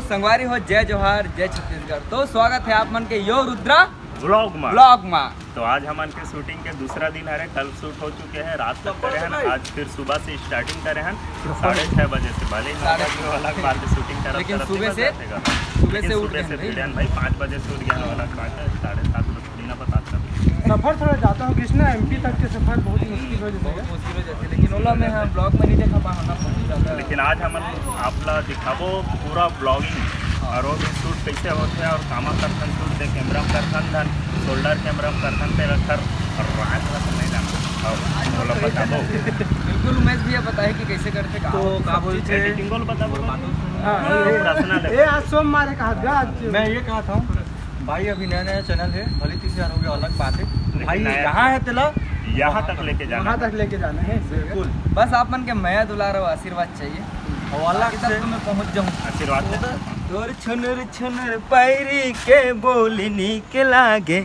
संगवारी हो, जय जोहार, जय छत्तीसगढ़। तो स्वागत है आप मन के यो रुद्रा ब्लॉग में। तो आज हमन के शूटिंग के दूसरा दिन है। कल शूट हो चुके हैं, रात तक करे हैं। आज फिर सुबह से स्टार्टिंग करे हैं 6:30 बजे से। भले ही अलग बार की शूटिंग कर, लेकिन सुबह से उठ गए भाई 5 बजे से उठ गया है। अलग बात है, 7:30 बजे थोड़ी ना बताता। सफर थोड़ा जाता हूँ कृष्णा, एमपी तक के सफर बहुत ही मुश्किल हो जाता है। लेकिन ओला में हाँ ब्लॉग में नहीं देखा पाना पहुँच जाता। लेकिन आज हमन आपला दिखाबो पूरा ब्लॉगिंग और वो भी शूट कैसे होते हैं और कामा करथन शूट से कैमरा में करथन धन शोल्डर कैमरा में करथन पे रखकर और रात रात नहीं जाना और बताबो। बिल्कुल उमेश भैया बताए कि कैसे करते तो का बोलते हैं एडिटिंग को बताबो। ये आज सोमवार है कहा था। मैं ये कहा था भाई, अभी नया नया चैनल है, भले 30,000 हो गया, अलग बात है भाई। यहाँ है तेला यहाँ तक लेके जाना, वहाँ तक लेके जाना है। बिल्कुल, बस आप मन के मैं दुलार और आशीर्वाद चाहिए और अलग से मैं पहुँच जाऊँ। आशीर्वाद दे। तोर छुनर छुनर पैरी के बोलनी के लागे,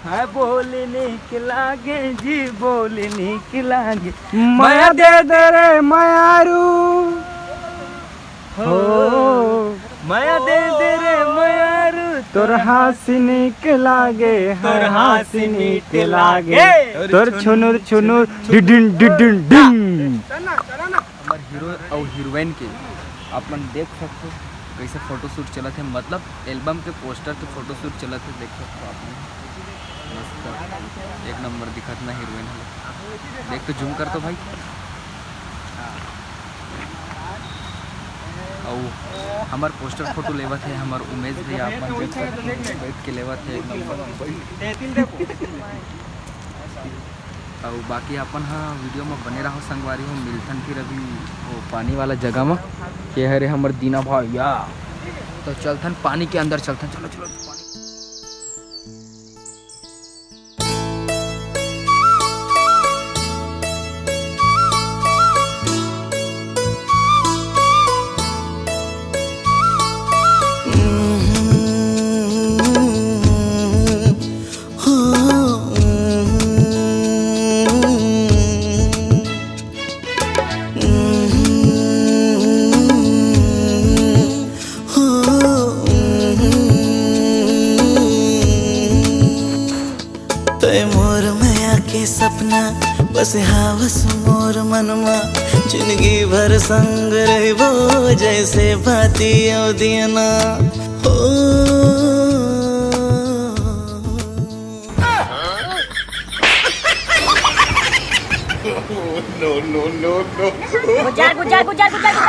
हाँ बोलनी के लागे जी, बोलनी के लागे। माया दे दे रे मायारू हो, माया दे दे रे मायारू, तोर हासिनी के लागे, तोर हासिनी के लागे, तोर छुनुर छुनुर डिडिन डिडिन डिन। हमार हीरो और हीरोइन के अपन देख सकते कैसे फोटोशूट चलत है, मतलब एल्बम के पोस्टर के फोटोशूट चलत है। देख सकते हो आप मस्त एक नंबर दिखत ना हीरोइन है। देख तो जूम कर तो भाई। और हमार पोस्टर फोटो लेवत है हमार उमेश भैया, आप देख सकते हैं बैठ के लेवत है एक नंबर। और बाकी अपन हाँ वीडियो में बने रहो संगवारी हो, मिलथन फिर अभी वो पानी वाला जगह में के है रे हमर दीना भैया। तो चलथन पानी के अंदर चलथन, चलो चलो पानी। सपना बस हावस मोर मनमा, जिंदगी भर संग रहबो जैसे बाती दियना हो। नो नो नो नो गुजार गुजार गुजार गुजार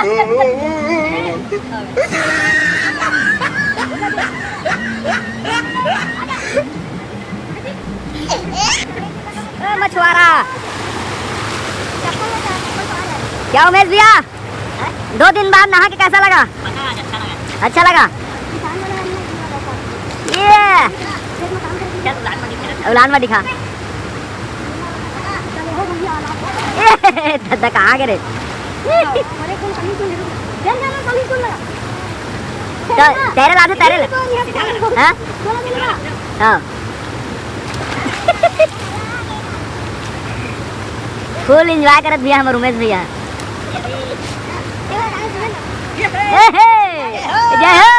मछुआरा। क्या उमेश भैया 2 दिन बाद नहा के कैसा लगा? अच्छा लगा। ये उलान में दिखा दादा कहाँ गए? तेरे लाते तेरे हाँ फुल एंजॉय करत भैया हमारे उमेश भैया। जय हो।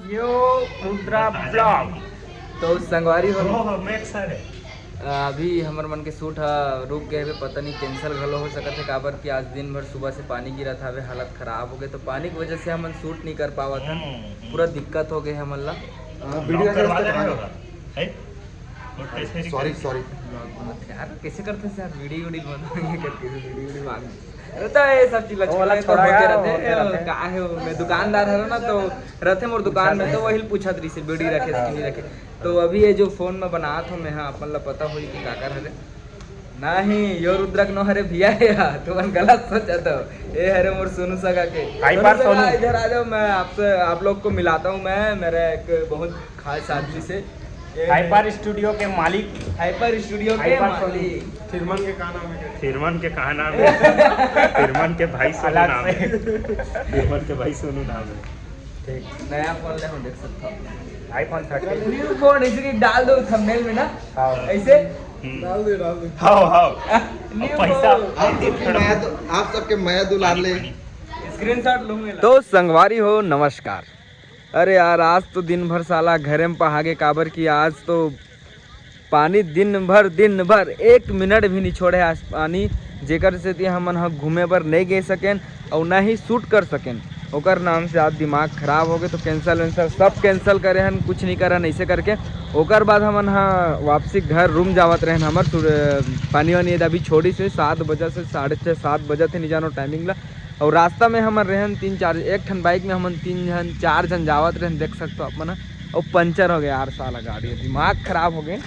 यो रुद्रा ब्लॉग। तो संगवारी हो अभी हमार मन के शूट रुक गए, पता नहीं कैंसिल घलो हो सकता है काबर कि आज दिन भर सुबह से पानी गिरा था, हालत खराब हो गए। तो पानी की वजह से हम शूट नहीं कर पावा था, पूरा दिक्कत हो गए हमन ला। सॉरी यार कैसे करते हैं यार वीडियो करके वीडियो मांग रहता है सब चीज रहते का है। मैं दुकानदार है ना, तो रहते मोर दुकान में, तो वही पूछत रही से वीडियो रखे कि नहीं रखे। तो अभी ये जो फोन में बनात हूँ मैं, हाँ अपन ला पता हुई कि काकर हरे नहीं यो रुद्रक नो हरे भैया है यार, तुमन गलत सोचा तो। ये हरे मोर सोनू सगा के। हाइपर सोनू। इधर आ जाओ, मैं आपसे आप लोग को मिलाता हूँ मैं मेरे एक बहुत खास आदमी से। हाइपर स्टूडियो के मालिक, हाइपर स्टूडियो के हाइपर मालिक। थिरमन के कहा नाम है? थिरमन के कहा नाम है? थिरमन के भाई सोनू नाम है। थिरमन के भाई सोनू नाम है। ठीक, नया फोन ले, हम देख सकता हूँ आईफोन 13। न्यू फोन इसकी डाल दो थंबनेल में ना, हाँ। ऐसे डाल दे हाँ न्यू पैसा आप सबके मैं दुलार ले स्क्रीनशॉट लूंगा। तो संगवारी हो नमस्कार। अरे यार आज तो दिन भर साला घरे में पहागे काबर की आज तो पानी दिन भर 1 मिनट भी नहीं छोड़े आज पानी, जेकर से हमन ह घूमे पर नहीं गए सकें और ना ही शूट कर सकें। ओकर नाम से आज दिमाग खराब हो गए तो कैंसिल सब कैंसिल करे हन, कुछ नहीं करन ऐसे करके। ओकर बाद हमन हाँ वापसी घर रूम जावत रहन। हमर पानी वानी अभी छोड़ी से 7 बजे से 6:30 7 बजे थे नहीं जानो टाइमिंग ला। और रास्ता में हमन रहन 3-4 एक ठन बाइक में हमन 3-4 जन जावत रहन, देख सकते हो अपन। और पंचर हो गया यार साला गाड़ी, दिमाग खराब हो गए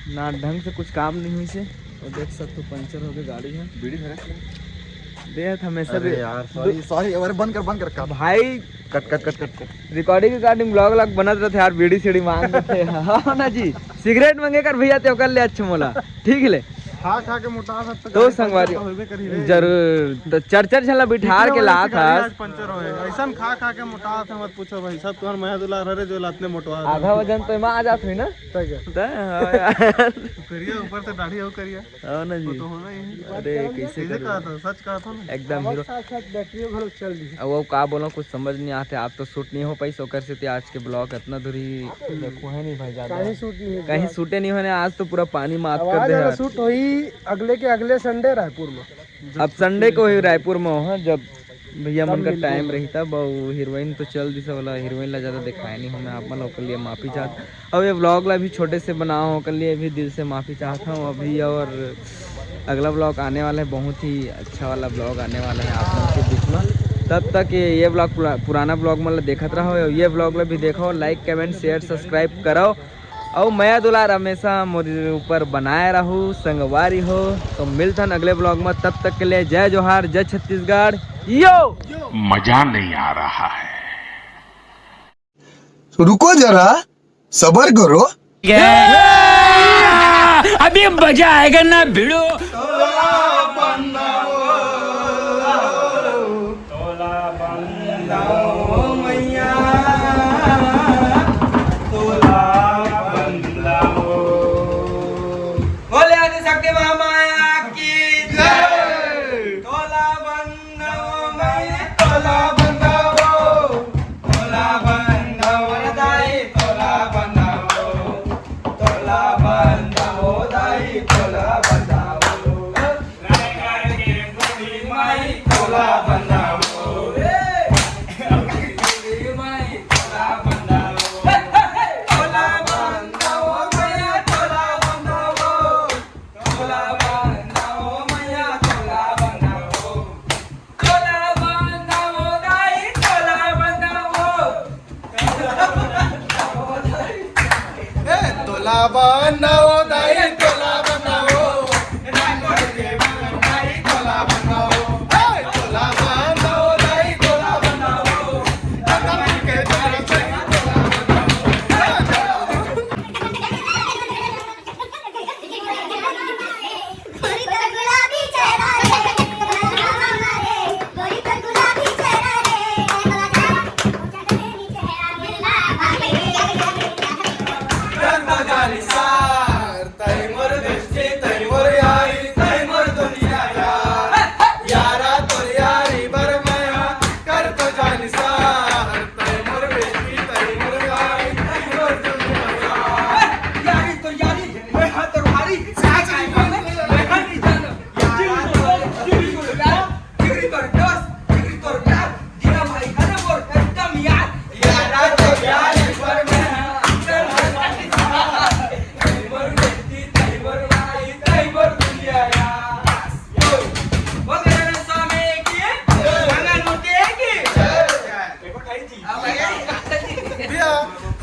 ना, ढंग से कुछ काम नहीं हुई से। और देख सकते हो पंचर हो गई गाड़ी है। बीड़ी धरे देख हमेशा भी यार सॉरी अरे बंद कर भाई cut recording recording blog vlog बनत रहते यार, बीड़ी सीढ़ी मांग थे। हाँ ना जी, सिगरेट मांगे कर भैया तो कर ले अच्छा मोला, ठीक ले खा के मोटा सब तो संगवारी जरूर तो चर्चर झला बिठार के ला था। पंचर होएगा ऐसा खा के मोटा था, मत पूछो भाई साहब, तुम्हार मैं दुलार हरे जो लातने मोटवा आधा वजन तो आ जात हुई ना करिए ऊपर से दाढ़ी हो करिए। हाँ ना जी, तो होना ही। अरे कैसे कैसे कहा था, सच कहा था ना एकदम हीरो। बैटरी भर चल रही है। अब वो का बोलो कुछ समझ नहीं आते, आप तो शूट नहीं हो पाई सोकर से आज के ब्लॉग इतना दूरी देखो है नहीं भाई, ज्यादा कहीं शूट नहीं है, कहीं शूटे नहीं होने। आज तो पूरा पानी माफ कर दे यार। शूट हुई अगले संडे रायपुर में। अब संडे को ही रायपुर में हो, जब भैया मन का टाइम रही तब। हीरोइन तो चल दी सब वाला, हीरोइन ला ज़्यादा दिखाया नहीं हूँ मैं आप लोग के लिए, माफ़ी चाहता। अब ये ब्लॉग ला भी छोटे से बनाओ हो के लिए भी दिल से माफ़ी चाहता हूँ अभी। और अगला ब्लॉग आने वाला है, बहुत ही अच्छा वाला ब्लॉग आने वाला है आप लोग के बीच में। तब तक ये ब्लॉग पुराना ब्लॉग मतलब देखते रहो, ये ब्लॉग ला भी देखो, लाइक कमेंट शेयर सब्सक्राइब करो। और मैं दुलार हमेशा मेरे ऊपर बनाए रहूँ, संगवारी हो। तो मिलते हैं अगले ब्लॉग में, तब तक के लिए जय जोहार, जय छत्तीसगढ़। यो मजा नहीं आ रहा है। रुको जरा सबर करो, अभी मजा आएगा ना भिड़ो।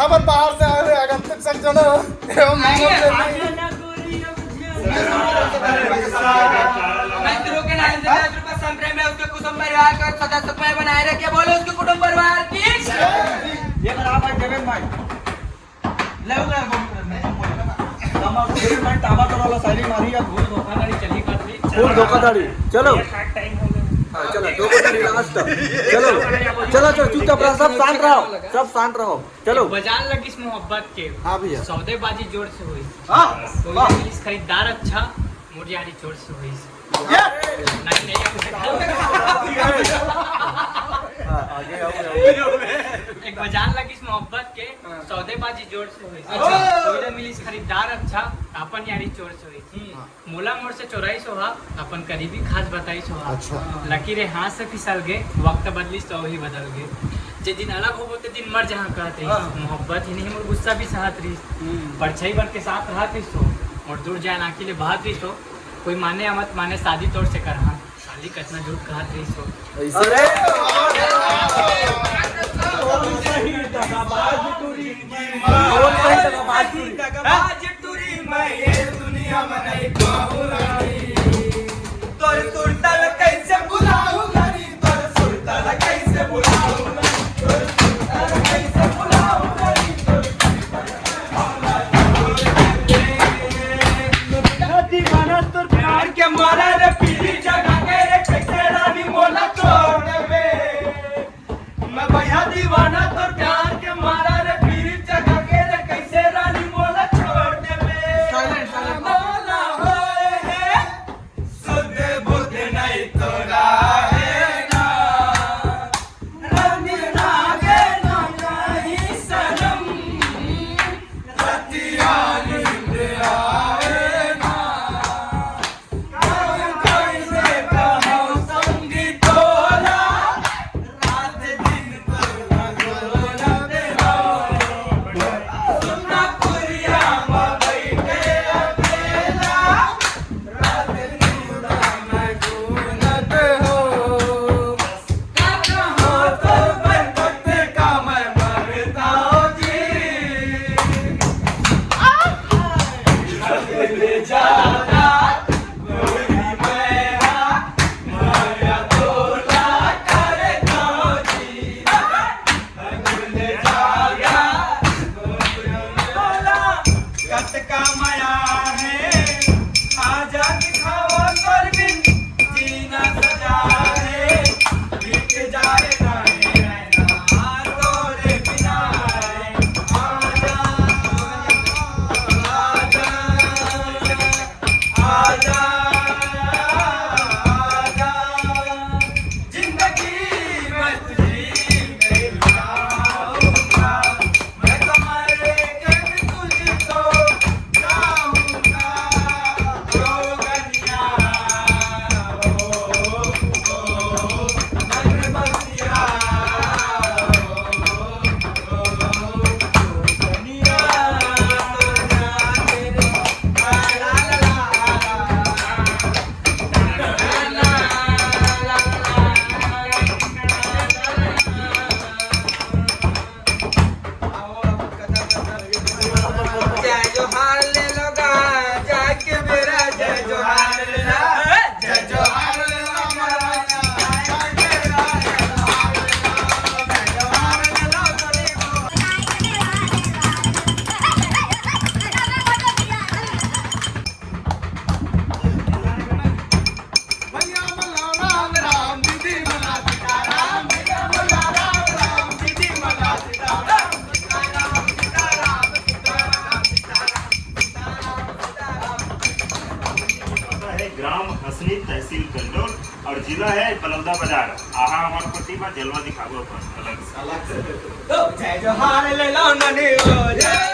हम बाहर से आ रहे हैं, अगर तक सक जाना मजदूरों के नाम से 10 रुपए संप्रेम में उसके कुटुंब परिवार का सदस्य बनाए रखे। बोलो उसके कुटुंब परिवार की ये खराब है देवेन भाई ले उगा टमाटर वाला साइड मारी या फूल धोखाधड़ी चली करती फूल धोखाधड़ी चलो टाइम हो गया। चलो धोखाधड़ी लास्ट चलो चलो चलो चुपचाप रहो सब शांत रहो सब शांत रहो चलो बाजार लगी इस मोहब्बत के हाँ भैया सौदेबाजी जोर से हुई हाँ कोई खरीदार अच्छा मुरियारी जोर से हुई नहीं एक बाजार लगी इस मोहब्बत के सौदेबाजी जोर से हुई कोई मिली खरीदार अच्छा अपन यारी चोर से हुई मोला मोड़ से चोराई सोहा अपन करीबी खास बताई सोहा लकीरें हाथ से फिसल गए वक्त बदली तो ही बदल गए जे दिन अलग हो ते दिन मर जहाँ कहते मोहब्बत ही नहीं मोर गुस्सा भी सहत रही परछाई बन के साथ रहा थी सो और दूर जाए ना के लिए बात रही सो कोई माने या मत माने शादी तोड़ से कर शादी कितना झूठ कहा रही सो ग्राम हसनी तहसील कंदौल और जिला है बलौदा बाजार। आहा हमार पट्टी में जलवा दिखाबो अपन अलग से। जय जोहार ले लो ननी हो जय